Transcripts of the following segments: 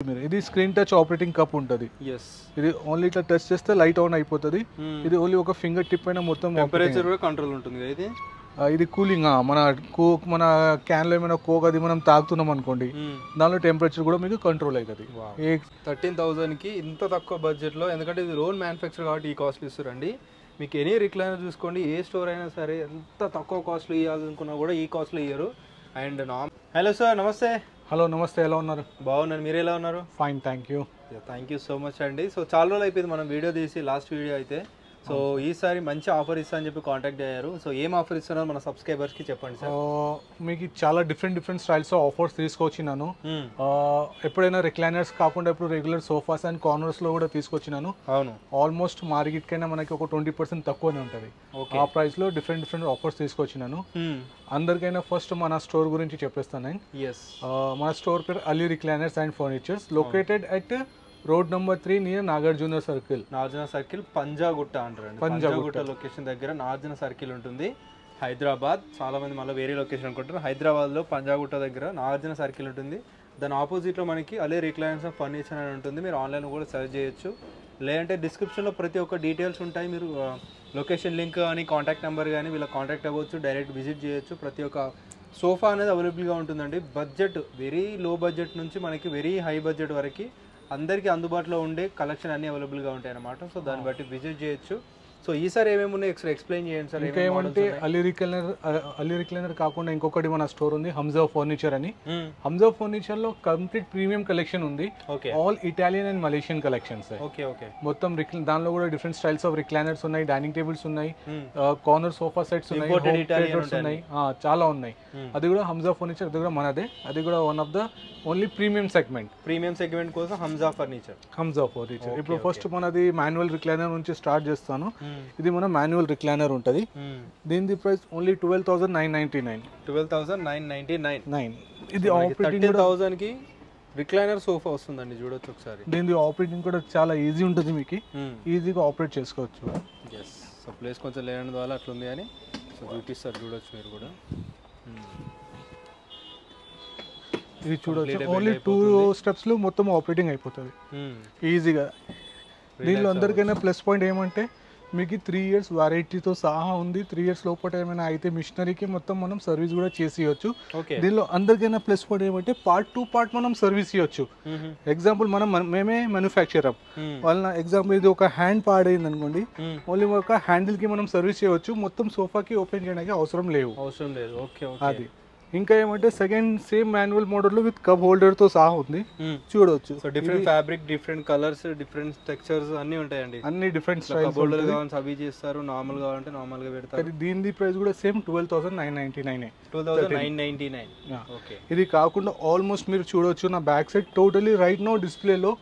మీరు ఇది screen touch operating cup ఉంటుంది. ఇది ఓన్లీ ఇట్లా టచ్ చేస్తే లైట్ ఆన్ అయిపోతుంది. ఇది ఓన్లీ ఒక ఫింగర్ టిప్ పైన మొత్తం టెంపరేచర్ కూడా కంట్రోల్ ఉంటుంది. ఇది కూలింగ్ మన క్యాన్లో ఏమైనా కోక్ అది మనం తాగుతున్నాం అనుకోండి, దానిలో టెంపరేచర్ కూడా మీకు కంట్రోల్ అవుతుంది. 13,000కి ఇంత తక్కువ బడ్జెట్లో, ఎందుకంటే ఇది ఓన్ మ్యానుఫ్యాక్చర్ కాబట్టి ఈ కాస్ట్ ఇస్తారండి. మీకు ఎనీ రిక్లైనర్ చూసుకోండి, ఏ స్టోర్ అయినా సరే ఎంత తక్కువ కాస్ట్లో ఇవ్వాలనుకున్నా కూడా ఈ కాస్ట్లో ఇయ్యరు. అండ్ హలో సార్, నమస్తే. హలో నమస్తే, ఎలా ఉన్నారు? బాగున్నాను, మీరు ఎలా ఉన్నారు? Fine, thank you. Thank you so much అండి. సో చాలా రోజులు అయిపోయింది మనం వీడియో తీసి, లాస్ట్ వీడియో అయితే. సో ఈసారి మంచి ఆఫర్ ఇస్తా అని చెప్పి కాంటాక్ట్ అయ్యారు. సో ఏం ఆఫర్ ఇస్తున్నారో మన సబ్స్క్రైబర్స్కి చెప్పండి సార్. మీకు చాలా డిఫరెంట్ స్టైల్స్ ఆఫర్స్ తీసుకొచ్చినాను. ఎప్పుడైనా రిక్లైనర్స్ కాకుండా ఇప్పుడు రెగ్యులర్ సోఫాస్ అండ్ కార్నర్స్లో కూడా తీసుకొచ్చినాను. అవును, ఆల్మోస్ట్ మార్కెట్ కైనా మనకి ఒక 20% తక్కువనే ఉంటుంది. ఆ ప్రైస్లో డిఫరెంట్ ఆఫర్స్ తీసుకొచ్చినాను. అందరికైనా ఫస్ట్ మన స్టోర్ గురించి చెప్పేస్తాను. మన స్టోర్ పేరు Ali recliners and furnitures, located at road number 3 near Nagarjuna circle, Panjagutta అంటారండి. పంజాగుట్ట లొకేషన్ దగ్గర నాగార్జున సర్కిల్ ఉంటుంది, హైదరాబాద్. చాలా మంది మళ్ళీ వేరే లొకేషన్ అనుకుంటారు. హైదరాబాద్లో పంజాగుట్ట దగ్గర నాగార్జున సర్కిల్ ఉంటుంది. దాని ఆపోజిట్లో మనకి అలీ రిక్లైనర్స్ అండ్ ఫర్నిచర్ అని ఉంటుంది. మీరు ఆన్లైన్లో కూడా సెర్చ్ చేయొచ్చు, లేదంటే డిస్క్రిప్షన్లో ప్రతి ఒక్క డీటెయిల్స్ ఉంటాయి. మీరు లొకేషన్ లింక్ కానీ కాంటాక్ట్ నెంబర్ కానీ వీళ్ళ కాంటాక్ట్ అవ్వచ్చు, డైరెక్ట్ విజిట్ చేయొచ్చు. ప్రతి ఒక్క సోఫా అనేది అవైలబుల్గా ఉంటుందండి. బడ్జెట్ వెరీ లో బడ్జెట్ నుంచి మనకి వెరీ హై బడ్జెట్ వరకు అందరికీ అందుబాటులో ఉండే కలెక్షన్ అన్నీ అవైలబుల్గా ఉంటాయి అన్నమాట. సో దాన్ని బట్టి విజిట్ చేయొచ్చు. సో ఈసారి ఏమేమి ఉన్నాయి ఎక్స్ప్లెయిన్ చేయండి సార్. ఇంకా ఏమంటే అలీ రిక్లైనర్ కాకుండా ఇంకొకటి మన స్టోర్ ఉంది, హంజా ఫర్నిచర్ అని. హంజా ఫర్నిచర్ లో కంప్లీట్ ప్రీమియం కలెక్షన్ ఉంది. All Italian and Malaysian collections. మొత్తం దానిలో కూడా డిఫరెంట్ స్టైల్స్ ఆఫ్ రిక్లైనర్స్ ఉన్నాయి, డైనింగ్ టేబుల్స్ ఉన్నాయి, కార్నర్ సోఫా సెట్స్ ఉన్నాయి, చాలా ఉన్నాయి. అది కూడా హంజా ఫర్నిచర్, అది కూడా మనదే. అది కూడా one of the only premium segment కోసం హంజా ఫర్నిచర్. ఇప్పుడు ఫస్ట్ మనది మాన్యువల్ రిక్లైనర్ నుంచి స్టార్ట్ చేస్తాను. ఇది మన మాన్యువల్ రిక్లైనర్ ఉంటుంది. దీని ప్రైస్ ఓన్లీ 12,999. 12,999. ఇది ఆపరేటింగ్ 13,000కి రిక్లైనర్ సోఫా వస్తుందండి, చూడొచ్చు ఒకసారి. దీని ఆపరేటింగ్ కూడా చాలా ఈజీ ఉంటుంది, మీకు ఈజీగా ఆపరేట్ చేసుకోవచ్చు. సో ప్లేస్ కొంచెం లేని ద్వారా అట్లుంది అని సో చూపిస్తారు, చూడొచ్చు మీరు కూడా. ఇది చూడొచ్చు, ఓన్లీ 2 steps లో మొత్తం ఆపరేటింగ్ అయిపోతుంది ఈజీగా. దీనిలో అందరికైనా ప్లస్ పాయింట్ ఏమంటే మీకు 3 years వారంటీతో సహా ఉంది. 3 years లోపల ఏమైనా అయితే మిషనరీకి మొత్తం మనం సర్వీస్ కూడా చేసి ఇవ్వచ్చు. దీనిలో అందరికైనా ప్లస్ పాయింట్ ఏమంటే పార్ట్ టు పార్ట్ మనం సర్వీస్ ఇవ్వచ్చు. ఎగ్జాంపుల్ మేమే మ్యానుఫ్యాక్చర్ వాళ్ళ ఎగ్జాంపుల్ ఇది ఒక హ్యాండ్ పాడైంది అనుకోండి, ఓన్లీ ఒక హ్యాండిల్ కి మనం సర్వీస్ చేయవచ్చు. మొత్తం సోఫాకి ఓపెన్ చేయడానికి అవసరం లేదు. అది ఇంకా ఏమంటే సెకండ్ సేమ్ మాన్యువల్ మోడల్ లో విత్ కప్ హోల్డర్ తో సహా ఉంది, చూడవచ్చు. So different fabric, different colours, different textures అన్ని ఉంటాయండి. అన్ని డిఫరెంట్ స్టైల్స్. హోల్డర్ కావాలంటే అవి చేస్తారు, నార్మల్ కావాలంటే నార్మల్ గా పెడతారు. దీని ప్రైస్ కూడా సేమ్ 12,999. 12,999. ఇది కాకుండా ఆల్మోస్ట్ మీరు చూడవచ్చు నా back side totally right no display లో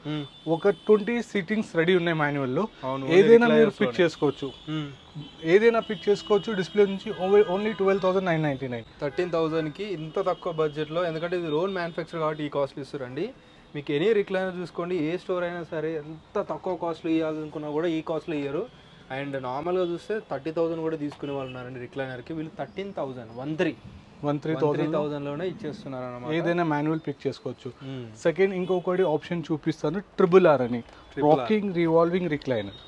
ఒక 20 సీటింగ్స్ రెడీ ఉన్నాయి మాన్యువల్ లో. ఏదైనా మీరు పిక్ చేసుకోవచ్చు, డిస్ప్లే నుంచి. ఓన్లీ 12,999. 13,000కి ఇంత తక్కువ బడ్జెట్లో, ఎందుకంటే ఇది ఓన్ మ్యానుఫ్యాక్చర్ కాబట్టి ఈ కాస్ట్లు ఇస్తారండి. మీకు ఎనీ రిక్లైనర్ చూసుకోండి, ఏ స్టోర్ అయినా సరే ఎంత తక్కువ కాస్ట్లో ఇవ్వాలనుకున్నా కూడా ఈ కాస్ట్లో ఇయ్యరు. అండ్ నార్మల్గా చూస్తే 30,000 కూడా తీసుకునే వాళ్ళు ఉన్నారండి రిక్లైనర్కి. వీళ్ళు 13,000లోనే ఇచ్చేస్తున్నారు అన్నమాట. ఏదైనా మాన్యువల్ పిక్ చేసుకోవచ్చు. సెకండ్ ఇంకొకటి ఆప్షన్ చూపిస్తాను, RRR అని, rocking revolving recliner.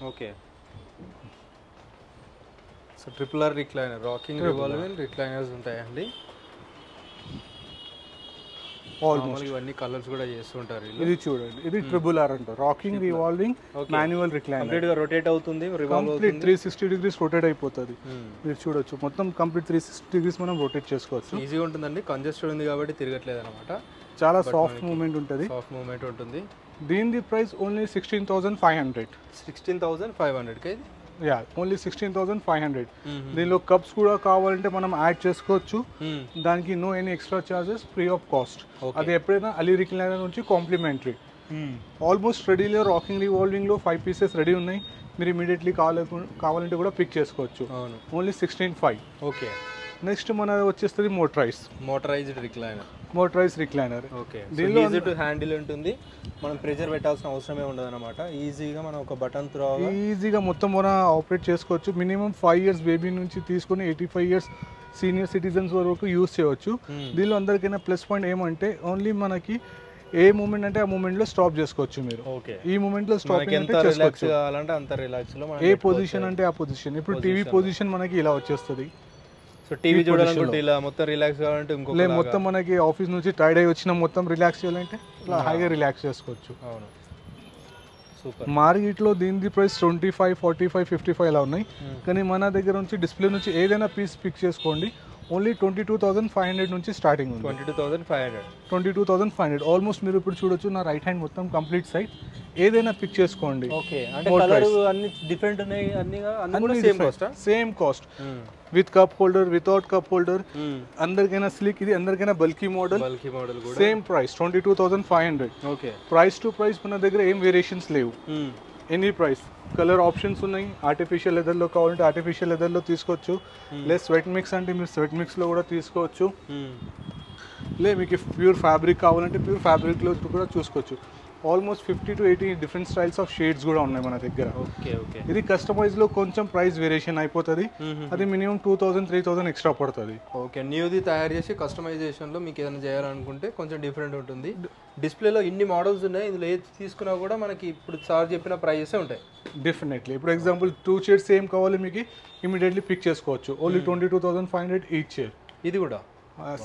So RRR recliner, rocking revolving recliners ఉంటాయండి. ఆల్మోస్ట్ ఇవన్నీ కలర్స్ కూడా చేస్తుంటారు. ఇది చూడండి, ఇది RRR అంటారు, rocking revolving manual recliner. Complete గా రొటేట్ అవుతుంది, రివాల్వ్ అవుతుంది, 360 degrees రొటేట్ అయిపోతుంది. మీరు చూడొచ్చు మొత్తం కంప్లీట్ 360 degrees మనం రొటేట్ చేసుకోవచ్చు. ఈజీగా ఉంటుందండి, కంజెస్టెడ్ ఉంది కాబట్టి తిరగట్లేదు అనమాట. చాలా సాఫ్ట్ మూవ్మెంట్ ఉంటుంది. దీని ప్రైస్ ఓన్లీ 16,500. 16,500 ఓన్లీ 16,500. దీనిలో కప్స్ కూడా కావాలంటే మనం యాడ్ చేసుకోవచ్చు. దానికి no any extra charges, free of cost. అది ఎప్పుడైనా అలీ రిక్లైనర్ నుంచి కాంప్లిమెంటరీ. ఆల్మోస్ట్ రెడీలో రాకింగ్ రివాల్వింగ్ లో 5 pieces రెడీ ఉన్నాయి. మీరు ఇమీడియట్లీ కావాలంటే కూడా పిక్ చేసుకోవచ్చు. ఓన్లీ 16,500. నెక్స్ట్ మన వచ్చేస్తుంది మోటరైజ్డ్ రిక్లైనర్. దీనిలో ఈజీ టు హ్యాండిల్ ఉంటుంది, మనం ప్రెజర్ పెట్టాల్సిన అవసరమే ఉండదు అనమాట. ఈజీగా మనం ఒక బటన్ త్రో ఈజీగా మొత్తం మనం ఆపరేట్ చేసుకోవచ్చు. మినిమం 5 years బేబీ నుంచి తీసుకొని 85 years సీనియర్ సిటిజన్స్ వరకు యూజ్ చేయవచ్చు. దీనిలో అందరికైనా ప్లస్ పాయింట్ ఏమంటే ఓన్లీ మనకి ఏ మూమెంట్ అంటే ఆ మూమెంట్ లో స్టాప్ చేసుకోవచ్చు మీరు. ఓకే, ఈ మూమెంట్ లో స్టాపింగ్ ఎంత అంటే రిలాక్స్ చేసుకోవచ్చు. కావాలంటే అంత రిలాక్స్ లో మనం ఏ పొజిషన్ అంటే ఆ పొజిషన్. ఇప్పుడు టీవీ పొజిషన్ మనకి ఇలా వచ్చేస్తుంది. సో టీవీ చూడాలనుకుంటే ఇలా, మొత్తం రిలాక్స్ కావాలంటే ఇంకొక లేదు మొత్తం మనకి ఆఫీస్ నుంచి టైర్డ్ అయ్యి వచ్చిన మొత్తం రిలాక్స్ చేయాలంటే ఇట్లా హాయిగా రిలాక్స్ చేసుకోవచ్చు. అవును, సూపర్. మార్కెట్లో దీని ప్రైస్ 25, 45, 55 ఇలా ఉన్నాయి. కానీ మన దగ్గర నుంచి డిస్ప్లే నుంచి ఏదైనా పీస్ పిక్ చేసుకోండి, ఓన్లీ 22,500 నుంచి స్టార్టింగ్ ఉంది. 22,500 ఆల్మోస్ట్ మీరు ఇప్పుడు చూడొచ్చు నా రైట్ హ్యాండ్ మొత్తం కంప్లీట్ సైడ్ ఏదైనా పిక్ చేసుకోండి. ఓకే, అంటే కలర్ అన్ని డిఫరెంట్ ఉన్నాయి, అన్ని same cost. Same cost with cup holder, without cup holder, అందరికైనా స్లిక్, ఇది అందరికైనా బల్కీ మోడల్ కూడా same price 22,500. Okay, price to price మన దగ్గర ఏం వేరియేషన్స్ లేవు. ఎనీ ప్రైస్, కలర్ ఆప్షన్స్ ఉన్నాయి. ఆర్టిఫిషియల్ లెదర్లో కావాలంటే ఆర్టిఫిషియల్ లెదర్లో తీసుకోవచ్చు, లేదు స్వెట్ మిక్స్ అంటే మీరు స్వెట్ మిక్స్లో కూడా తీసుకోవచ్చు, లే మీకు ప్యూర్ ఫ్యాబ్రిక్ కావాలంటే ప్యూర్ ఫ్యాబ్రిక్లో కూడా చూసుకోవచ్చు. Almost 50 to 80 different styles of shades కూడా ఉన్నాయి మన దగ్గర. ఓకే ఓకే, ఇది కస్టమైజ్లో కొంచెం ప్రైస్ వేరియేషన్ అయిపోతుంది, అది మినిమం 2,000, 3,000 ఎక్స్ట్రా పడుతుంది. ఓకే, న్యూది తయారు చేసి కస్టమైజేషన్లో మీకు ఏదైనా చేయాలనుకుంటే కొంచెం డిఫరెంట్ ఉంటుంది. డిస్ప్లేలో ఇన్ని మోడల్స్ ఉన్నాయి, ఇందులో ఏది తీసుకున్నా కూడా మనకి ఇప్పుడు సార్ చెప్పిన ప్రైజెస్ ఉంటాయి. డెఫినెట్లీ ఇప్పుడు ఎగ్జాంపుల్ 2 చైర్స్ సేమ్ కావాలి మీకు ఇమీడియట్లీ పిక్ చేసుకోవచ్చు. Only 22,500 each chair. ఇది కూడా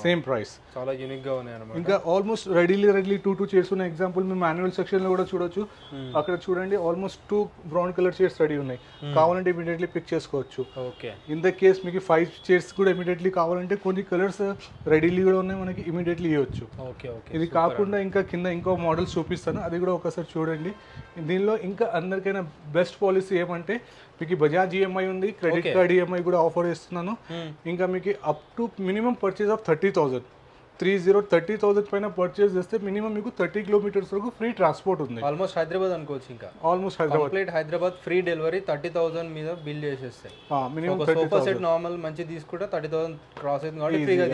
సేమ్ ప్రైస్, చాలా యూనిక్ గా ఉన్నాయి అన్నమాట. ఇంకా ఆల్మోస్ట్ రెడీలీ 2 చైర్స్ ఉన్న ఎగ్జాంపుల్ మీ మాన్యువల్ సెక్షన్ లో కూడా చూడొచ్చు. అక్కడ చూడండి almost 2 brown colour chairs ready ఉన్నాయి, కావాలంటే ఇమీడియట్లీ పిక్ చేసుకోవచ్చు. ఓకే, ఇన్ ద కేస్ మీకు 5 చైర్స్ కూడా ఇమీడియట్లీ కావాలంటే కొన్ని కలర్స్ రెడీలీ కూడా ఉన్నాయి, మనకి ఇమీడియట్లీ ఇవ్వచ్చు. ఓకే ఓకే, ఇది కాకుండా ఇంకా కింద ఇంకో మోడల్స్ చూపిస్తాను, అది కూడా ఒకసారి చూడండి. దీనిలో ఇంకా అందరికైనా బెస్ట్ పాలసీ ఏమంటే మీకు బజాజ్ ఈఎంఐ ఉంది, క్రెడిట్ కార్డ్ ఈఎంఐ కూడా ఆఫర్ చేస్తున్నాను. ఇంకా మీకు up to minimum purchase of 30,000 పైన పర్చేజ్ చేస్తే మినిమం మీకు 30 కిలోమీటర్స్ వరకు ఫ్రీ ట్రాన్స్పోర్ట్ ఉంది. ఆల్మోస్ట్ హైదరాబాద్ అనుకోవచ్చు. ఇంకా ఆల్మోస్ట్ హైదరాబాద్ ఫ్రీ డెలివరీ 30,000 మీద బిల్ చేసేస్తాయి. మినిమం సోఫా సెట్ నార్మల్ మంచి తీసుకుంటే 30,000 క్రాస్ అవుతుంది కాబట్టి ఫ్రీగా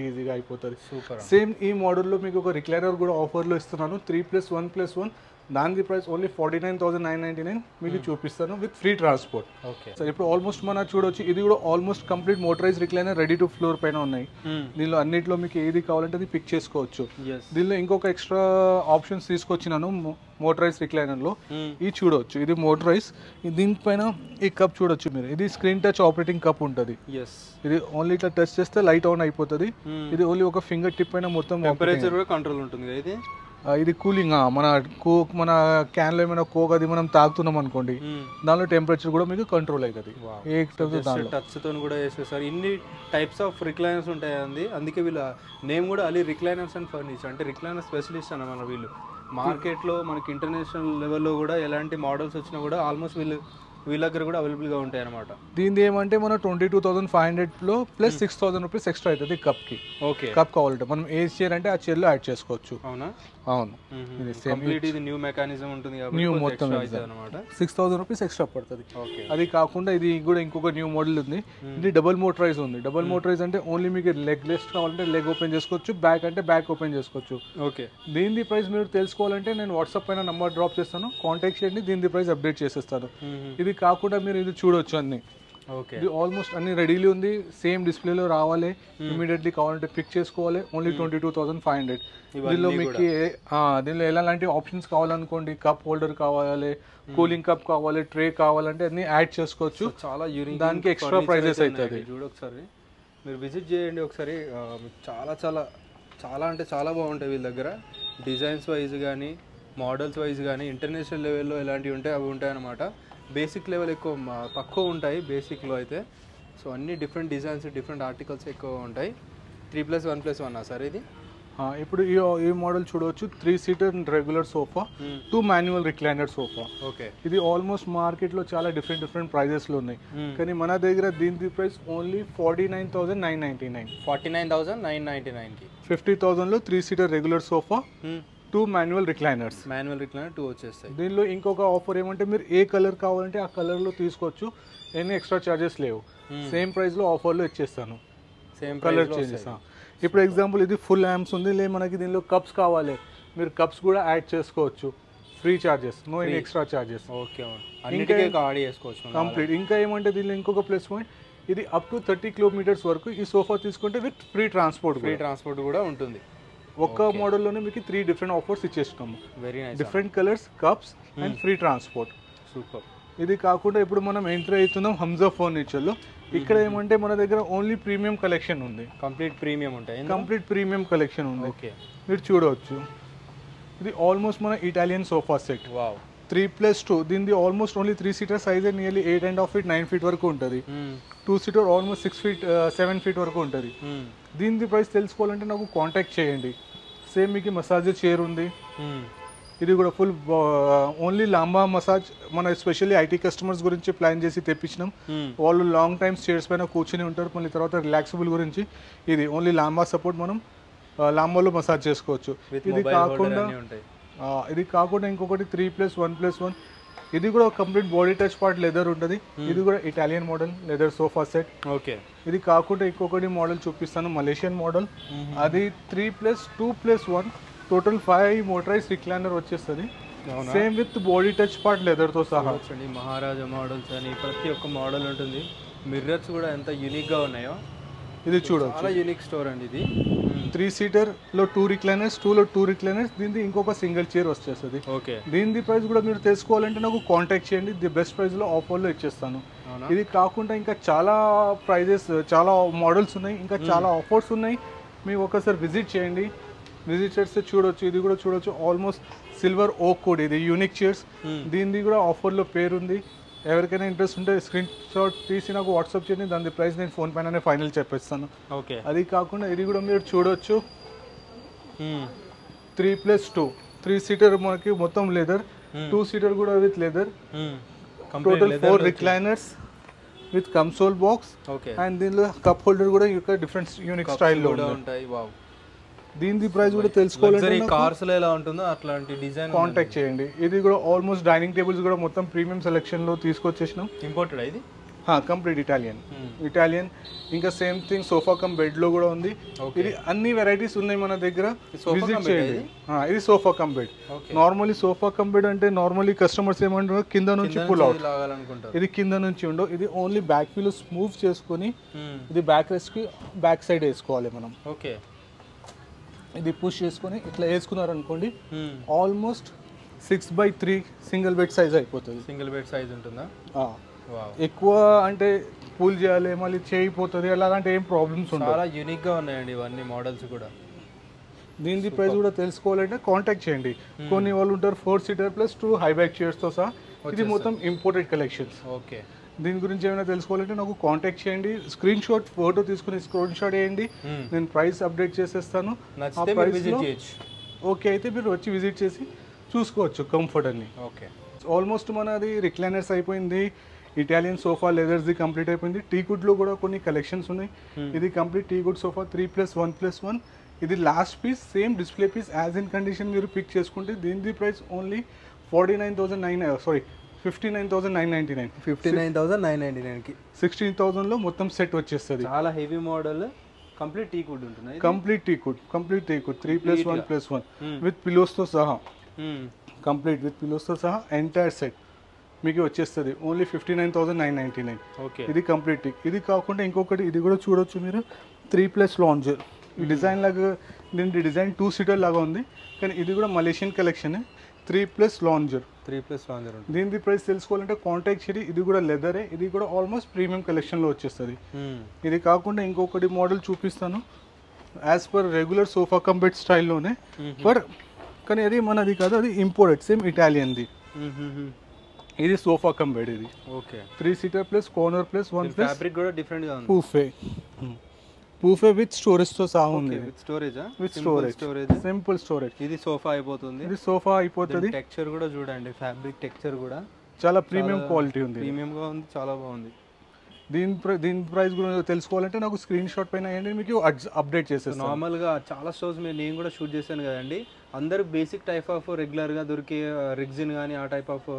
ఈజీగా అయిపోతుంది. సూపర్. సేమ్ ఈ మోడల్లో మీకు ఒక రిక్లైనర్ కూడా ఆఫర్లో ఇస్తున్నాను, 3+1+1. దాని ప్రైస్ ఓన్లీ 49,999 మీకు చూపిస్తాను with free transport. Okay, so ఇప్పుడు ఆల్మోస్ట్ మన చూడొచ్చు, ఇది కూడా almost complete motorise recliner ready to floor పైన ఉన్నాయి. దీనిలో అన్నిట్లో మీకు ఏది కావాలంటే అది పిక్ చేసుకోవచ్చు. దీనిలో ఇంకొక ఎక్స్ట్రా ఆప్షన్స్ తీసుకొచ్చినాను మోటరైజ్ రిక్లైనర్లో. ఇది చూడవచ్చు, ఇది మోటరైజ్. దీనిపైన ఈ కప్ చూడొచ్చు మీరు, ఇది స్క్రీన్ టచ్ ఆపరేటింగ్ కప్ ఉంటుంది. ఇది ఓన్లీ ఇట్లా టచ్ చేస్తే లైట్ ఆన్ అయిపోతుంది. ఇది ఓన్లీ ఒక ఫింగర్ టిప్ పైన మొత్తం టెంపరేచర్ కూడా కంట్రోల్ ఉంటుంది. ఇది కూలింగ్, మన క్యాన్లో ఏమైనా కోక్ అది మనం తాగుతున్నాం అనుకోండి, దానిలో టెంపరేచర్ కూడా మీకు కంట్రోల్ అవుతుంది. టచ్ తో కూడా చేసేసారు. ఇన్ని టైప్స్ ఆఫ్ రిక్లైనర్స్ ఉంటాయి, అందుకే వీళ్ళ నేమ్ కూడా అలీ రిక్లైనర్స్ అండ్ ఫర్నిచర్, అంటే రిక్లైనర్ స్పెషలిస్ట్ అన్నమాట వీళ్ళు. మార్కెట్లో మనకి ఇంటర్నేషనల్ లెవెల్లో కూడా ఎలాంటి మోడల్స్ వచ్చినా కూడా ఆల్మోస్ట్ వీళ్ళ దగ్గర కూడా అవైలబుల్గా ఉంటాయి అనమాట. దీనిది ఏమంటే మన 22,500లో ప్లస్ 6,000 రూపీస్ ఎక్స్ట్రా అవుతుంది కప్కి. ఓకే, కప్ కావాలంటే మనం ఏ చైర్ అంటే ఆ చైర్లో యాడ్ చేసుకోవచ్చు. అవునా? అవును, ఇది న్యూ మెకానిజం ఉంటుంది న్యూ మొత్తం అనమాట. 6,000 రూపీస్ ఎక్స్ట్రా పడుతుంది. అది కాకుండా ఇది కూడా ఇంకొక న్యూ మోడల్ ఉంది, ఇది డబుల్ మోటరైజ్ ఉంది. డబుల్ మోటరైజ్ అంటే ఓన్లీ మీకు లెగ్ లెస్ కావాలంటే లెగ్ ఓపెన్ చేసుకోవచ్చు, బ్యాక్ అంటే బ్యాక్ ఓపెన్ చేసుకోవచ్చు. ఓకే, దీని ప్రైస్ మీరు తెలుసుకోవాలంటే నేను వాట్సాప్ పైన నంబర్ డ్రాప్ చేస్తాను, కాంటాక్ట్ చేయండి, దీని ప్రైస్ అప్డేట్ చేసేస్తాను. ఇది కాకుండా మీరు ఇది చూడొచ్చు అన్ని. ఓకే, ఇది ఆల్మోస్ట్ అన్ని రెడీలీ ఉంది, సేమ్ డిస్ప్లేలో రావాలి, ఇమీడియట్లీ కావాలంటే పిక్ చేసుకోవాలి. ఓన్లీ 22,500. దీనిలో మీకు దీనిలో ఎలాంటి ఆప్షన్స్ కావాలనుకోండి, కప్ హోల్డర్ కావాలి, కూలింగ్ కప్ కావాలి, ట్రే కావాలంటే అన్ని యాడ్ చేసుకోవచ్చు. చాలా యూనిక్, దానికి ఎక్స్ట్రా ప్రైజెస్ అవుతుంది. ఒకసారి మీరు విజిట్ చేయండి ఒకసారి. చాలా చాలా చాలా అంటే చాలా బాగుంటాయి వీళ్ళ దగ్గర. డిజైన్స్ వైజ్ కానీ మోడల్స్ వైజ్ కానీ ఇంటర్నేషనల్ లెవెల్లో ఎలాంటివి ఉంటాయి అవి ఉంటాయి అన్నమాట. బేసిక్ లెవెల్ ఎక్కువ తక్కువ ఉంటాయి బేసిక్లో అయితే. సో అన్ని డిఫరెంట్ డిజైన్స్ డిఫరెంట్ ఆర్టికల్స్ ఎక్కువ ఉంటాయి. 3+1+1 సార్ ఇది. ఇప్పుడు ఈ మోడల్ చూడవచ్చు, 3 seater regular sofa, 2 manual recliner sofa. Okay, ఇది ఆల్మోస్ట్ మార్కెట్లో చాలా డిఫరెంట్ ప్రైజెస్లో ఉన్నాయి, కానీ మన దగ్గర దీని price only 49,999. 49,999కి 50,000లో 3 seater regular sofa, 2 manual recliner 2 వచ్చేస్తాయి. దీనిలో ఇంకొక ఆఫర్ ఏమంటే మీరు ఏ కలర్ కావాలంటే ఆ కలర్లో తీసుకోవచ్చు, ఎన్ని ఎక్స్ట్రా చార్జెస్ లేవు. సేమ్ ప్రైస్లో ఆఫర్లో ఇచ్చేస్తాను, సేమ్ కలర్ చేంజెస్. ఇప్పుడు ఎగ్జాంపుల్ ఇది ఫుల్ ల్యాంప్స్ ఉంది, మనకి దీనిలో కప్స్ కావాలి, మీరు కప్స్ కూడా యాడ్ చేసుకోవచ్చు, free charges, no any extra charges. Okay, అన్నిటికీ యాడ్ చేసుకోవచ్చు కంప్లీట్. ఇంకా ఏమంటే దీనిలో ఇంకొక ప్లస్ పాయింట్, ఇది అప్ టు 30 కిలోమీటర్స్ వరకు ఈ సోఫా తీసుకుంటే విత్ ఫ్రీ ట్రాన్స్పోర్ట్ కూడా ఉంటుంది. ఒక్క మోడల్లోనే మీకు 3 డిఫరెంట్ ఆఫర్స్ ఇచ్చేస్తున్నాము. Very nice. Different colours, cups and free transport. Super. ఇది కాకుండా ఇప్పుడు మనం ఎంటర్ అవుతున్నాం హంజా ఫర్నిచర్లో. ఇక్కడ ఏమంటే మన దగ్గర ఓన్లీ ప్రీమియం కలెక్షన్ ఉంది. కంప్లీట్ ప్రీమియం ఉంటాయి. కంప్లీట్ ప్రీమియం కలెక్షన్ ఉంది. ఓకే, మీరు చూడవచ్చు. ఇది ఆల్మోస్ట్ మన ఇటాలియన్ సోఫా సెట్. వావ్. 3+2. దీనిది almost only 3 seater size nearly 8.5 feet 9 feet వరకు ఉంటుంది. 2 సీటర్ ఆల్మోస్ట్ 6 feet 7 feet వరకు ఉంటుంది. దీనిది ప్రైస్ తెలుసుకోవాలంటే నాకు కాంటాక్ట్ చేయండి. సేమ్ మీకు మసాజ్ చైర్ ఉంది. ఇది కూడా ఫుల్ ఓన్లీ లాంబా మసాజ్ మన ఎస్పెషల్లీ ఐటీ కస్టమర్స్ గురించి ప్లాన్ చేసి తెప్పించినాం. వాళ్ళు లాంగ్ టైమ్స్ చైర్స్ పైన కూర్చుని ఉంటారు. మళ్ళీ తర్వాత రిలాక్సబుల్ గురించి ఇది ఓన్లీ లాంబా సపోర్ట్ మనం లాంబాలో మసాజ్ చేసుకోవచ్చు. ఇది కాకుండా ఇంకొకటి 3+1+1. ఇది కూడా complete body touch part leather ఉంటుంది. ఇది కూడా Italian model leather sofa set. Okay. ఇది కాకుండా ఇంకొకటి మోడల్ చూపిస్తాను, మలేషియన్ మోడల్. అది 3+2+1 టోటల్ 5 మోటరైజ్ రిక్లైనర్ వచ్చేస్తుంది. Same with body touch part leather తో సహా. మహారాజా మోడల్స్ అని ప్రతి ఒక్క మోడల్ ఉంటుంది. మిర్రర్స్ కూడా ఎంత యూనిక్ గా ఉన్నాయో. ఇది చూడవచ్చు, చాలా యూనిక్ స్టోర్ అండి ఇది. 3 సీటర్ లో 2 రిక్లైనర్స్, 2లో 2 రిక్లైనర్స్. దీనిది ఇంకొక సింగిల్ చైర్ వచ్చేస్తుంది. ఓకే. దీని ప్రైస్ కూడా మీరు తెలుసుకోవాలంటే నాకు కాంటాక్ట్ చేయండి. ది బెస్ట్ ప్రైస్ లో ఆఫర్లో ఇచ్చేస్తాను. ఇది కాకుండా ఇంకా చాలా ప్రైజెస్, చాలా మోడల్స్ ఉన్నాయి, ఇంకా చాలా ఆఫర్స్ ఉన్నాయి. మీరు ఒకసారి విజిట్ చేయండి. విజిట్ చేస్తే చూడొచ్చు. ఇది కూడా చూడొచ్చు. ఆల్మోస్ట్ సిల్వర్ ఓక్ కూడా ఇది యూనిక్ చైర్స్. దీనిది కూడా ఆఫర్లో పేరు ఉంది. ఎవరికైనా ఇంట్రెస్ట్ ఉంటే స్క్రీన్ షాట్ తీసి నాకు వాట్సాప్ చేయండి. దాని ప్రైస్ నేను ఫోన్ పైన ఫైనల్ చెప్పేస్తాను. ఓకే. అది కాకుండా ఇది కూడా మీరు చూడొచ్చు. 3+2 3 సీటర్ మనకి మొత్తం లెదర్. 2 సీటర్ కూడా with leather. Total 4 recliners with console box. And దీనిలో కప్ హోల్డర్ కూడా ఇక్కడ డిఫరెంట్ యూనిక్ స్టైల్లో ఉంటాయి. వావ్. దీని ప్రైస్ కూడా తెలుసుకోవాలంటే కార్స్ లో ఎలా ఉంటుందో అట్లాంటి డిజైన్ కాంటాక్ట్ చేయండి. ఇది కూడా ఆల్మోస్ట్ డైనింగ్ టేబుల్స్ కూడా మొత్తం ప్రీమియం సెలెక్షన్ లో తీసుకొచ్చేసినాం. ఇంపోర్టెడ్ ఇది కంప్లీట్ ఇటాలియన్. ఇంకా same thing sofa cum bed లో కూడా ఉంది. ఇది అన్ని వెరైటీస్ ఉన్నాయి మన దగ్గర. విజిట్ చేయండి. ఇది sofa cum bed. Normally sofa cum bed అంటే నార్మల్లీ కస్టమర్స్ ఏమంటారు కింద నుంచి పుల్ అవుట్. ఇది కింద నుంచి ఉండవు. ఇది ఓన్లీ బ్యాక్ వీల్ స్మూవ్ చేసుకొని ఇది బ్యాక్ రెస్ట్ కి బ్యాక్ సైడ్ వేసుకోవాలి మనం. ఓకే. ఇది పుష్ చేసుకొని ఇట్లా వేసుకున్నారు అనుకోండి, almost 6x3 single bed size అయిపోతుంది. సింగిల్ బెడ్ సైజ్ ఉంటుందా? ఎక్కువ అంటే పూల్ చేయాలి, మళ్ళీ చేయిపోతుంది, అలాంటి ఏం ప్రాబ్లమ్స్ ఉండవు. చాలా యూనిక్ గా ఉన్నాయండి ఇవన్నీ మోడల్స్ కూడా. దీని ప్రైస్ కూడా తెలుసుకోవాలంటే కాంటాక్ట్ చేయండి. కొన్ని వాళ్ళు ఉంటారు 4 seater plus 2 high back chairs తో సహా. ఇది మొత్తం ఇంపోర్టెడ్ కలెక్షన్స్. ఓకే. దీని గురించి ఏమైనా తెలుసుకోవాలంటే నాకు కాంటాక్ట్ చేయండి. స్క్రీన్ షాట్ ఫోటో తీసుకుని స్క్రీన్ షాట్ వేయండి. నేను ప్రైస్ అప్డేట్ చేసేస్తాను. ఓకే అయితే మీరు వచ్చి విజిట్ చేసి చూసుకోవచ్చు కంఫర్ట్ అన్ని. ఓకే. ఆల్మోస్ట్ మనది రిక్లైనర్స్ అయిపోయింది. ఇటాలియన్ సోఫా లెదర్స్ది కంప్లీట్ అయిపోయింది. టీకుడ్లో కూడా కొన్ని కలెక్షన్స్ ఉన్నాయి. ఇది కంప్లీట్ టీకుడ్ సోఫా 3+1+1. ఇది last piece, same display piece as in condition మీరు పిక్ చేసుకుంటే దీని ప్రైస్ ఓన్లీ 59,999. 59,999కి 16,000లో మొత్తం సెట్ వచ్చేస్తుంది. చాలా హెవీ మోడల్. కంప్లీట్ టీకుడ్ ఉంటుంది. కంప్లీట్ టీకుడ్ 3+1+1 విత్ పిలోస్ తో సహా. కంప్లీట్ విత్ పిలోస్ తో సహా ఎంటైర్ సెట్ మీకు వచ్చేస్తుంది ఓన్లీ 59,999. ఓకే. ఇది కంప్లీట్. ఇది కాకుండా ఇంకొకటి ఇది కూడా చూడొచ్చు మీరు, 3+ లాంజర్. ఈ డిజైన్ లాగా దీని డిజైన్ 2 సీటర్ లాగా ఉంది, కానీ ఇది కూడా మలేషియన్ కలెక్షన్. 3+ లాంజర్. దీని ప్రైస్ తెలుసుకోవాలంటే కాంటాక్ట్ చేయండి. ఇది కూడా లెదరే. ఇది కూడా ఆల్మోస్ట్ ప్రీమియం కలెక్షన్లో వచ్చేస్తుంది. ఇది కాకుండా ఇంకొకటి మోడల్ చూపిస్తాను as per regular sofa cum bed స్టైల్లోనే, కానీ అది మనది కాదు, అది ఇంపోర్టెడ్ సేమ్ ఇటాలియన్ది. ఇది సోఫా కమ్ బెడ్. ఇది okay. 3 seater plus corner plus 1 fabric కూడా డిఫరెంట్ గా ఉంది. పూఫే విత్ స్టోరేజ్ తో సహా ఉంది. With storage. Simple storage. ఇది సోఫా అయిపోతుంది. ఇది సోఫా అయిపోతుంది. టెక్స్చర్ కూడా చూడండి, ఫ్యాబ్రిక్ టెక్స్చర్ కూడా చాలా ప్రీమియం క్వాలిటీ ఉంది. ప్రీమియం గా ఉంది, చాలా బాగుంది. దీని ప్రైస్ గురించి తెలుసుకోవాలంటే నాకు స్క్రీన్ షాట్ పైన వేయండి, మీకు అప్డేట్ చేసేస్తాను. నార్మల్గా చాలా స్టోర్స్ నేను కూడా షూట్ చేశాను కదండి. అందరూ బేసిక్ టైప్ ఆఫ్ రెగ్యులర్గా దొరికే రిగ్జిన్ కానీ ఆ టైప్ ఆఫ్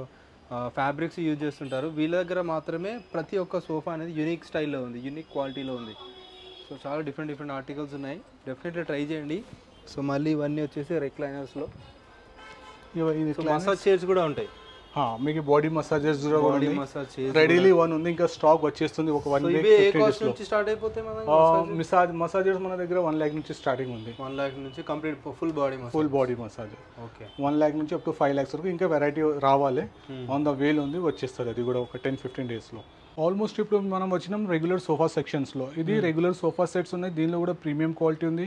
ఫ్యాబ్రిక్స్ యూజ్ చేస్తుంటారు. వీళ్ళ దగ్గర మాత్రమే ప్రతి ఒక్క సోఫా అనేది యూనిక్ స్టైల్లో ఉంది, యూనిక్ క్వాలిటీలో ఉంది. సో చాలా డిఫరెంట్ ఆర్టికల్స్ ఉన్నాయి, డెఫినెట్లీ ట్రై చేయండి. సో మళ్ళీ ఇవన్నీ వచ్చేసి రిక్లైనర్స్లో మసాజ్ చైర్స్ కూడా ఉంటాయి. మీకు body massages body massage readily one ఉంది, ఇంకా స్టాక్ వచ్చేస్తుంది ఒక 1 వీక్ 15 డేస్ లో. స్టార్ట్ అయిపోతాయి మన మసాజెస్ మన దగ్గర 1 lakh నుంచి స్టార్టింగ్ ఉంది. 1 lakh నుంచి complete full body massage. Okay 1 lakh నుంచి అప్ టు 5 lakhs వరకు ఇంకా వెరైటీ రావాలి. ఆన్ ద వేల్ ఉంది, వచ్చేస్తుంది అది కూడా ఒక 10-15 days లో. ఆల్మోస్ట్ ఇప్పుడు మనం వచ్చినాం రెగ్యులర్ సోఫా సెక్షన్స్లో. ఇది రెగ్యులర్ సోఫా సెట్స్ ఉన్నాయి, దీనిలో కూడా ప్రీమియం క్వాలిటీ ఉంది,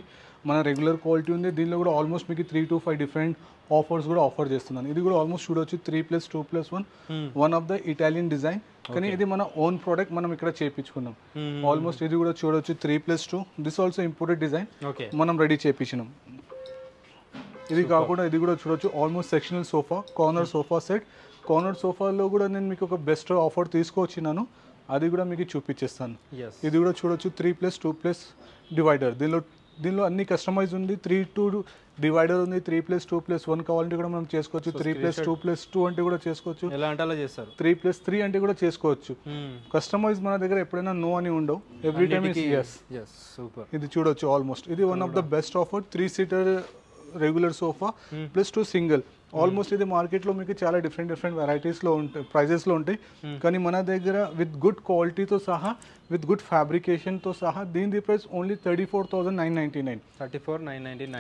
మన రెగ్యులర్ క్వాలిటీ ఉంది. దీనిలో కూడా ఆల్మోస్ట్ మీకు 3 to 5 డిఫరెంట్ ఆఫర్స్ కూడా ఆఫర్ చేస్తున్నాను. ఇది కూడా ఆల్మోస్ట్ చూడవచ్చు 3+2+1 one of the Italian design, కానీ ఇది మన ఓన్ ప్రోడక్ట్ మనం ఇక్కడ చేయించుకున్నాం. ఆల్మోస్ట్ ఇది కూడా చూడవచ్చు 3+2. దిస్ ఆల్సో ఇంపోర్టెడ్ డిజైన్, మనం రెడీ చేయించినాం. ఇది కాకుండా ఇది కూడా చూడవచ్చు almost sectional sofa, corner sofa set. Corner సోఫాలో కూడా నేను మీకు ఒక బెస్ట్ ఆఫర్ తీసుకొచ్చినాను, అది కూడా మీకు చూపించేస్తాను. ఇది కూడా చూడొచ్చు 3+2+ డివైడర్. దీనిలో అన్ని కస్టమైజ్ ఉంది. 3-2 డివైడర్ ఉంది, 3+2+1 కావాలంటే కూడా మనం చేసుకోవచ్చు, 3+2+2 అంటే కూడా చేసుకోవచ్చు, ఎలా అంటే అలా చేస్తారు, 3+3 అంటే కూడా చేసుకోవచ్చు. కస్టమైజ్ మన దగ్గర ఎప్పుడైనా నో అని ఉండవు, every time is yes. Super. ఇది చూడొచ్చు ఆల్మోస్ట్ ఇది one of the best offer. 3-seater regular sofa +2 single. Almost ఇది మార్కెట్లో మీకు చాలా డిఫరెంట్ వెరైటీస్లో ఉంటాయి, ప్రైజెస్లో ఉంటాయి, కానీ మన దగ్గర విత్ గుడ్ క్వాలిటీతో సహా, విత్ గుడ్ ఫ్యాబ్రికేషన్తో సహా దీని price only 34,999.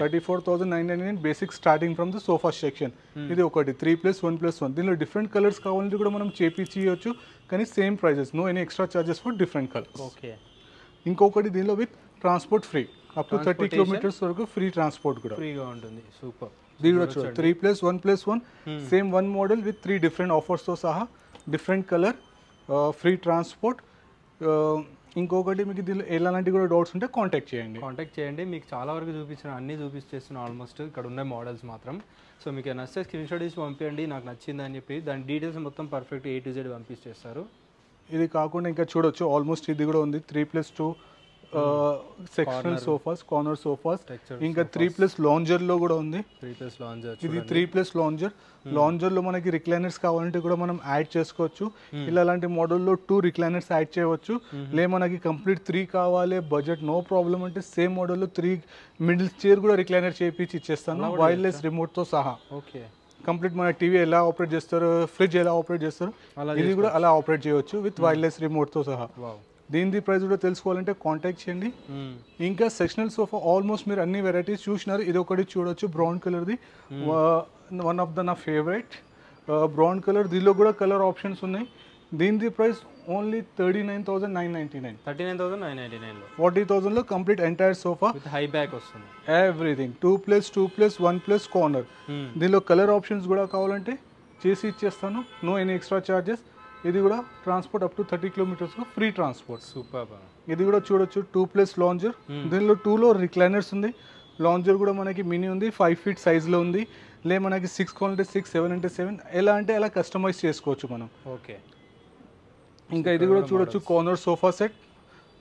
34,999 basic starting from the sofa section. ఇది ఒకటి 3+1+1. దీనిలో డిఫరెంట్ కలర్స్ కావాలంటే కూడా మనం చేపించవచ్చు, కానీ same prices, no any extra charges for different colours. Okay. ఇంకొకటి దీనిలో with transport free, up to 30 kilometers వరకు ఫ్రీ ట్రాన్స్పోర్ట్ కూడా ఫ్రీగా ఉంటుంది. సూపర్. దీని కూడా చూడండి 3+1+1 సేమ్ 1 మోడల్ విత్ 3 డిఫరెంట్ ఆఫర్స్తో సహా, డిఫరెంట్ కలర్, ఫ్రీ ట్రాన్స్పోర్ట్. ఇంకొకటి మీకు దీనిలో ఎలాంటి కూడా డౌట్స్ ఉంటే కాంటాక్ట్ చేయండి. మీకు చాలా వరకు అన్నీ చూపించేస్తున్నాను ఆల్మోస్ట్, ఇక్కడ ఉన్న మోడల్స్ మాత్రం. సో మీకు నచ్చితే స్క్రీన్ షాట్ ఇచ్చి పంపించండి, నాకు నచ్చింది అని చెప్పి దాని డీటెయిల్స్ మొత్తం పర్ఫెక్ట్ A to Z పంపించేస్తారు. ఇది కాకుండా ఇంకా చూడొచ్చు ఆల్మోస్ట్ ఇది కూడా ఉంది 3+2 సెక్షనల్ సోఫాస్, కార్నర్ సోఫాస్. ఇంకా 3+ లాంజర్ లో కూడా ఉంది. 3+ లాంజర్, ఇది 3+ లాంజర్. లాంజర్ లో మనకి రిక్లైనర్స్ కావాలంటే కూడా మనం యాడ్ చేసుకోవచ్చు. ఇలాంటి మోడల్లో 2 రిక్లైనర్స్ యాడ్ చేయవచ్చు. మనకి కంప్లీట్ 3 కావాలి, బడ్జెట్ నో ప్రాబ్లం అంటే సేమ్ మోడల్లో 3 మిడిల్ చైర్ కూడా రిక్లైనర్ చేపించి ఇచ్చేస్తాను, వైర్లెస్ రిమోట్ తో సహా. ఓకే. కంప్లీట్ మన టీవీ ఎలా ఆపరేట్ చేస్తారు, ఫ్రిడ్జ్ ఎలా ఆపరేట్ చేస్తారు, ఇది కూడా అలా ఆపరేట్ చేయవచ్చు విత్ వైర్లెస్ రిమోట్ తో సహా. దీని ప్రైస్ కూడా తెలుసుకోవాలంటే కాంటాక్ట్ చేయండి. ఇంకా సెక్షనల్ సోఫా ఆల్మోస్ట్ మీరు అన్ని వెరైటీస్ చూసినారు. ఇది ఒకటి చూడొచ్చు బ్రౌన్ కలర్ది, వన్ ఆఫ్ ద నా ఫేవరెట్ బ్రౌన్ కలర్. దీనిలో కూడా కలర్ ఆప్షన్స్ ఉన్నాయి. దీని ప్రైస్ ఓన్లీ 39,999. 39,999 40,000లో complete entire sofa with high back వస్తుంది, ఎవ్రీథింగ్. 2+2+1+ కార్నర్. దీనిలో కలర్ ఆప్షన్స్ కూడా కావాలంటే చేసి ఇచ్చేస్తాను, నో ఎనీ ఎక్స్ట్రా చార్జెస్. ఇది కూడా transport up to 30 kilometers free transport. Super. ఇది కూడా చూడొచ్చు 2+ లాంజర్. దీనిలో 2లో రిక్లైనర్స్ ఉంది. లాంజర్ కూడా మనకి మినీ ఉంది, 5 feet సైజ్లో ఉంది. మనకి 6 కావాలంటే 6, 7 అంటే 7, ఎలా అంటే అలా కస్టమైజ్ చేసుకోవచ్చు మనం. ఓకే. ఇంకా ఇది కూడా చూడొచ్చు కార్నర్ సోఫా సెట్.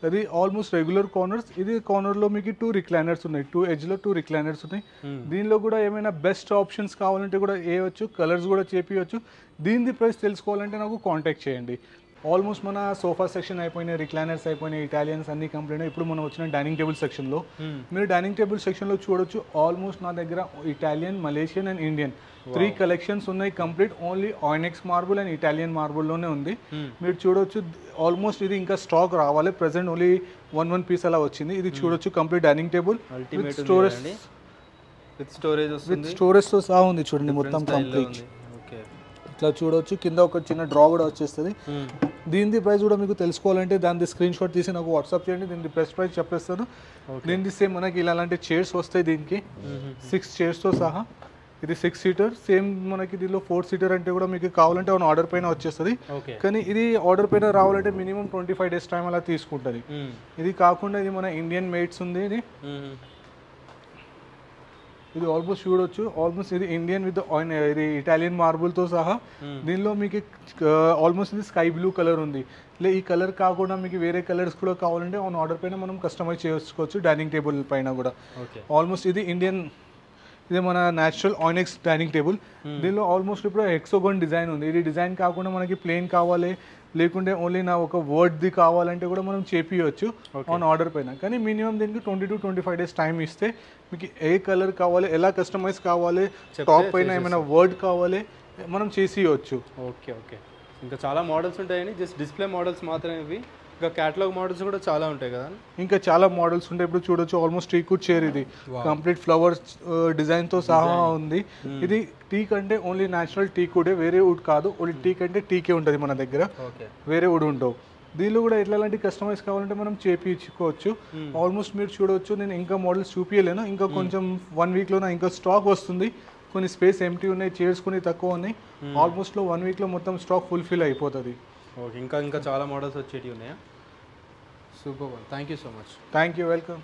అది ఆల్మోస్ట్ రెగ్యులర్ కార్నర్స్. ఇది కార్నర్లో మీకు 2 రిక్లైనర్స్ ఉన్నాయి, 2 edgeలో 2 రిక్లైనర్స్ ఉన్నాయి. దీనిలో కూడా ఏమైనా బెస్ట్ ఆప్షన్స్ కావాలంటే కూడా వేయవచ్చు, కలర్స్ కూడా చేపించవచ్చు. దీని ప్రైస్ తెలుసుకోవాలంటే నాకు కాంటాక్ట్ చేయండి. ఆల్మోస్ట్ మన సోఫా సెక్షన్ అయిపోయినాయి, రిక్లైనర్స్ అయిపోయినాయి, ఇటాలియన్స్ అన్ని కంప్లీట్ అయినాయి. ఇప్పుడు మనం వచ్చిన డైనింగ్ టేబుల్ సెక్షన్లో, మీరు డైనింగ్ టేబుల్ సెక్షన్లో చూడొచ్చు ఆల్మోస్ట్ నా దగ్గర Italian, Malaysian and Indian 3 collections ఉన్నాయి. కంప్లీట్ ఓన్లీ ఆయినెక్స్ మార్బుల్ అండ్ ఇటాలియన్ మార్బుల్లోనే ఉంది. మీరు చూడొచ్చు ఆల్మోస్ట్ ఇది ఇంకా స్టాక్ రావాలి, ప్రెసెంట్ ఓన్లీ 1 పీస్ అలా వచ్చింది. ఇది చూడొచ్చు కంప్లీట్ డైనింగ్ టేబుల్ విత్ స్టోరేజ్తో సహా ఉంది. చూడండి మొత్తం కంప్లీట్ ఇట్లా చూడవచ్చు. కింద ఒక చిన్న డ్రా కూడా వచ్చేస్తుంది. దీని ప్రైస్ కూడా మీకు తెలుసుకోవాలంటే దాని స్క్రీన్ షాట్ తీసి నాకు వాట్సాప్ చేయండి, దీని బెస్ట్ ప్రైస్ చెప్పేస్తాను. దీని సేమ్ మనకి ఇలాంటి చైర్స్ వస్తాయి, దీనికి 6 చైర్స్తో సహా. ఇది 6 seater. సేమ్ మనకి దీనిలో 4 seater అంటే కూడా మీకు కావాలంటే ఆర్డర్ పైన వచ్చేస్తుంది, కానీ ఇది ఆర్డర్ పైన రావాలంటే మినిమం 25 days టైం అలా తీసుకుంటుంది. ఇది కాకుండా ఇది మన ఇండియన్ మేడ్స్ ఉంది. ఇది ఆల్మోస్ట్ చూడొచ్చు, ఆల్మోస్ట్ ఇది ఇండియన్ విత్ ఇది ఇటాలియన్ మార్బుల్తో సహా. దీనిలో మీకు ఆల్మోస్ట్ ఇది స్కై బ్లూ కలర్ ఉంది. ఈ కలర్ కాకుండా మీకు వేరే కలర్స్ కూడా కావాలంటే ఆర్డర్ పైన మనం కస్టమైజ్ చేసుకోవచ్చు డైనింగ్ టేబుల్ పైన కూడా. ఆల్మోస్ట్ ఇది ఇండియన్, ఇది మన న్యాచురల్ ఆయినెక్స్ డైనింగ్ టేబుల్. దీనిలో ఆల్మోస్ట్ ఇప్పుడు హెక్సోగన్ డిజైన్ ఉంది. ఇది డిజైన్ కాకుండా మనకి ప్లెయిన్ కావాలి, లేకుంటే ఓన్లీ నా ఒక వర్డ్ది కావాలంటే కూడా మనం చేపియవచ్చు ఆర్డర్ పైన. కానీ మినిమం దీనికి 20 to 25 days టైం ఇస్తే మీకు ఏ కలర్ కావాలి, ఎలా కస్టమైజ్ కావాలి, టాప్ పైన ఏమైనా వర్డ్ కావాలి, మనం చేసి ఇవ్వచ్చు. Okay okay. ఇంకా చాలా మోడల్స్ ఉంటాయని జస్ట్ డిస్ప్లే మోడల్స్ మాత్రమే ఇవి, ఇంకా క్యాటలాగ్ మోడల్స్ కూడా చాలా ఉంటాయి కదా? ఇంకా చాలా మోడల్స్ ఉంటాయి. ఇప్పుడు చూడొచ్చు ఆల్మోస్ట్ టీక్ వుడ్ చైర్ ఇది కంప్లీట్ ఫ్లవర్స్ డిజైన్తో సహా ఉంది. ఇది టీక్ అంటే ఓన్లీ న్యాచురల్ టీక్ వుడే, వేరే వుడ్ కాదు. ఓన్లీ టీక్ అంటే టీకే ఉంటుంది మన దగ్గర, వేరే వుడ్ ఉండవు. దీనిలో కూడా ఎట్లాంటి కస్టమైజ్ కావాలంటే మనం చేయించుకోవచ్చు. ఆల్మోస్ట్ మీరు చూడవచ్చు, నేను ఇంకా మోడల్స్ చూపించలేను, ఇంకా కొంచెం 1 వీక్లోనే ఇంకా స్టాక్ వస్తుంది. కొన్ని స్పేస్ ఎంటీ ఉన్నాయి, చైర్స్ కొన్ని తక్కువ ఉన్నాయి. ఆల్మోస్ట్లో 1 వీక్లో మొత్తం స్టాక్ ఫుల్ఫిల్ అయిపోతుంది. ఓకే, ఇంకా చాలా మోడల్స్ వచ్చేటివి ఉన్నాయా? Super, thank you so much. Thank you, welcome.